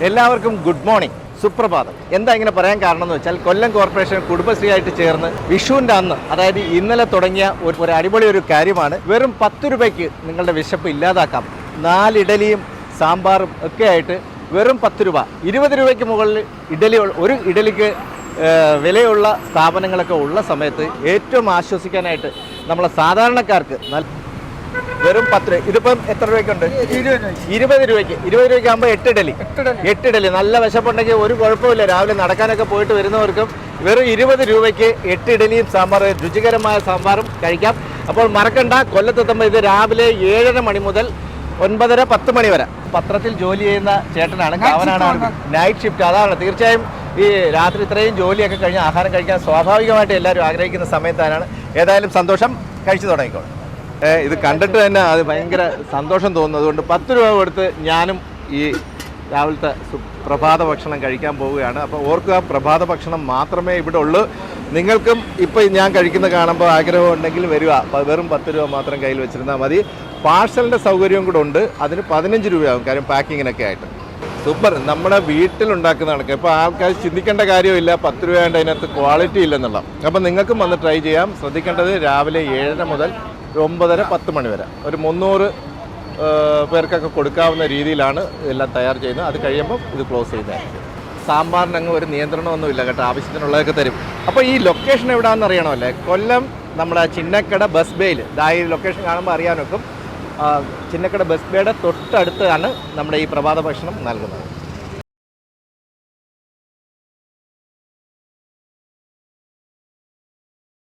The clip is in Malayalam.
എല്ലാവർക്കും ഗുഡ് മോർണിംഗ്, സുപ്രഭാതം. എന്താ ഇങ്ങനെ പറയാൻ കാരണം എന്ന് വെച്ചാൽ കൊല്ലം കോർപ്പറേഷൻ കുടുംബശ്രീ ആയിട്ട് ചേർന്ന് വിഷുവിൻ്റെ അന്ന്, അതായത് ഇന്നലെ തുടങ്ങിയ ഒരു അടിപൊളി ഒരു കാര്യമാണ്. വെറും 10 രൂപയ്ക്ക് നിങ്ങളുടെ വിശപ്പ് ഇല്ലാതാക്കാം. 4 ഇഡലിയും സാമ്പാറും ഒക്കെ ആയിട്ട് വെറും 10 രൂപ. 20 രൂപയ്ക്ക് മുകളിൽ ഒരു ഇഡലിക്ക് വിലയുള്ള സ്ഥാപനങ്ങളൊക്കെ ഉള്ള സമയത്ത് ഏറ്റവും ആശ്വസിക്കാനായിട്ട് നമ്മളെ സാധാരണക്കാർക്ക് വെറും 10 രൂപ. ഇതിപ്പം എത്ര രൂപയ്ക്കുണ്ട്? 20 രൂപയ്ക്ക്. 20 രൂപയ്ക്കാകുമ്പോൾ 8 ഇഡലി. നല്ല വിശപ്പുണ്ടെങ്കിൽ ഒരു കുഴപ്പമില്ല. രാവിലെ നടക്കാനൊക്കെ പോയിട്ട് വരുന്നവർക്കും വെറും 20 രൂപയ്ക്ക് 8 ഇഡലിയും സാമ്പാർ, രുചികരമായ സാമ്പാറും കഴിക്കാം. അപ്പോൾ മറക്കണ്ട, കൊല്ലത്തെത്തുമ്പോൾ ഇത് രാവിലെ 7:30 മണി മുതൽ 9:30-10 മണി വരെ. പത്രത്തിൽ ജോലി ചെയ്യുന്ന ചേട്ടനാണ്, കാവനാണ്, നൈറ്റ് ഷിഫ്റ്റ്. അതാണ് തീർച്ചയായും ഈ രാത്രി ഇത്രയും ജോലിയൊക്കെ കഴിഞ്ഞ് ആഹാരം കഴിക്കാൻ സ്വാഭാവികമായിട്ട് എല്ലാവരും ആഗ്രഹിക്കുന്ന സമയത്താണ്. ഏതായാലും സന്തോഷം, കഴിച്ചു തുടങ്ങിക്കോളൂ. ഇത് കണ്ടിട്ട് തന്നെ അത് ഭയങ്കര സന്തോഷം തോന്നുന്നു. അതുകൊണ്ട് 10 രൂപ കൊടുത്ത് ഞാനും ഈ രാവിലത്തെ പ്രഭാത ഭക്ഷണം കഴിക്കാൻ പോവുകയാണ്. അപ്പോൾ ഓർക്കുക, പ്രഭാത ഭക്ഷണം മാത്രമേ ഇവിടെ ഉള്ളൂ. നിങ്ങൾക്കും ഇപ്പോൾ ഞാൻ കഴിക്കുന്ന കാണുമ്പോൾ ആഗ്രഹം ഉണ്ടെങ്കിൽ വരിക. വെറും 10 രൂപ മാത്രം കയ്യിൽ വെച്ചിരുന്നാൽ മതി. പാഴ്സലിൻ്റെ സൗകര്യവും കൂടെ ഉണ്ട്. അതിന് 15 രൂപയാകും, കാര്യം പാക്കിങ്ങിനൊക്കെ ആയിട്ട്. സൂപ്പർ. നമ്മുടെ വീട്ടിലുണ്ടാക്കുന്ന കണക്ക്. ഇപ്പോൾ ആൾക്കാർ ചിന്തിക്കേണ്ട കാര്യമില്ല 10 രൂപയാണ്ട് അതിനകത്ത് ക്വാളിറ്റി ഇല്ലെന്നുള്ള. അപ്പോൾ നിങ്ങൾക്കും വന്ന് ട്രൈ ചെയ്യാം. ശ്രദ്ധിക്കേണ്ടത് രാവിലെ 7:30 മുതൽ 9:30-10 മണി വരെ ഒരു 300 പേർക്കൊക്കെ കൊടുക്കാവുന്ന രീതിയിലാണ് എല്ലാം തയ്യാർ ചെയ്യുന്നത്. അത് കഴിയുമ്പോൾ ഇത് ക്ലോസ് ചെയ്തായിരിക്കും. സാമ്പാറിന് അങ്ങ് ഒരു നിയന്ത്രണമൊന്നുമില്ല കേട്ടോ, ആവശ്യത്തിനുള്ളതൊക്കെ തരും. അപ്പോൾ ഈ ലൊക്കേഷൻ എവിടെയാണെന്ന് അറിയണമല്ലേ? കൊല്ലം നമ്മുടെ ചിന്നക്കട ബസ് ബേയിൽ. ഈ ലൊക്കേഷൻ കാണുമ്പോൾ അറിയാനൊക്കും. ചിന്നക്കട ബസ് ബേയുടെ തൊട്ടടുത്താണ് നമ്മുടെ ഈ പ്രഭാത ഭക്ഷണം നൽകുന്നത്.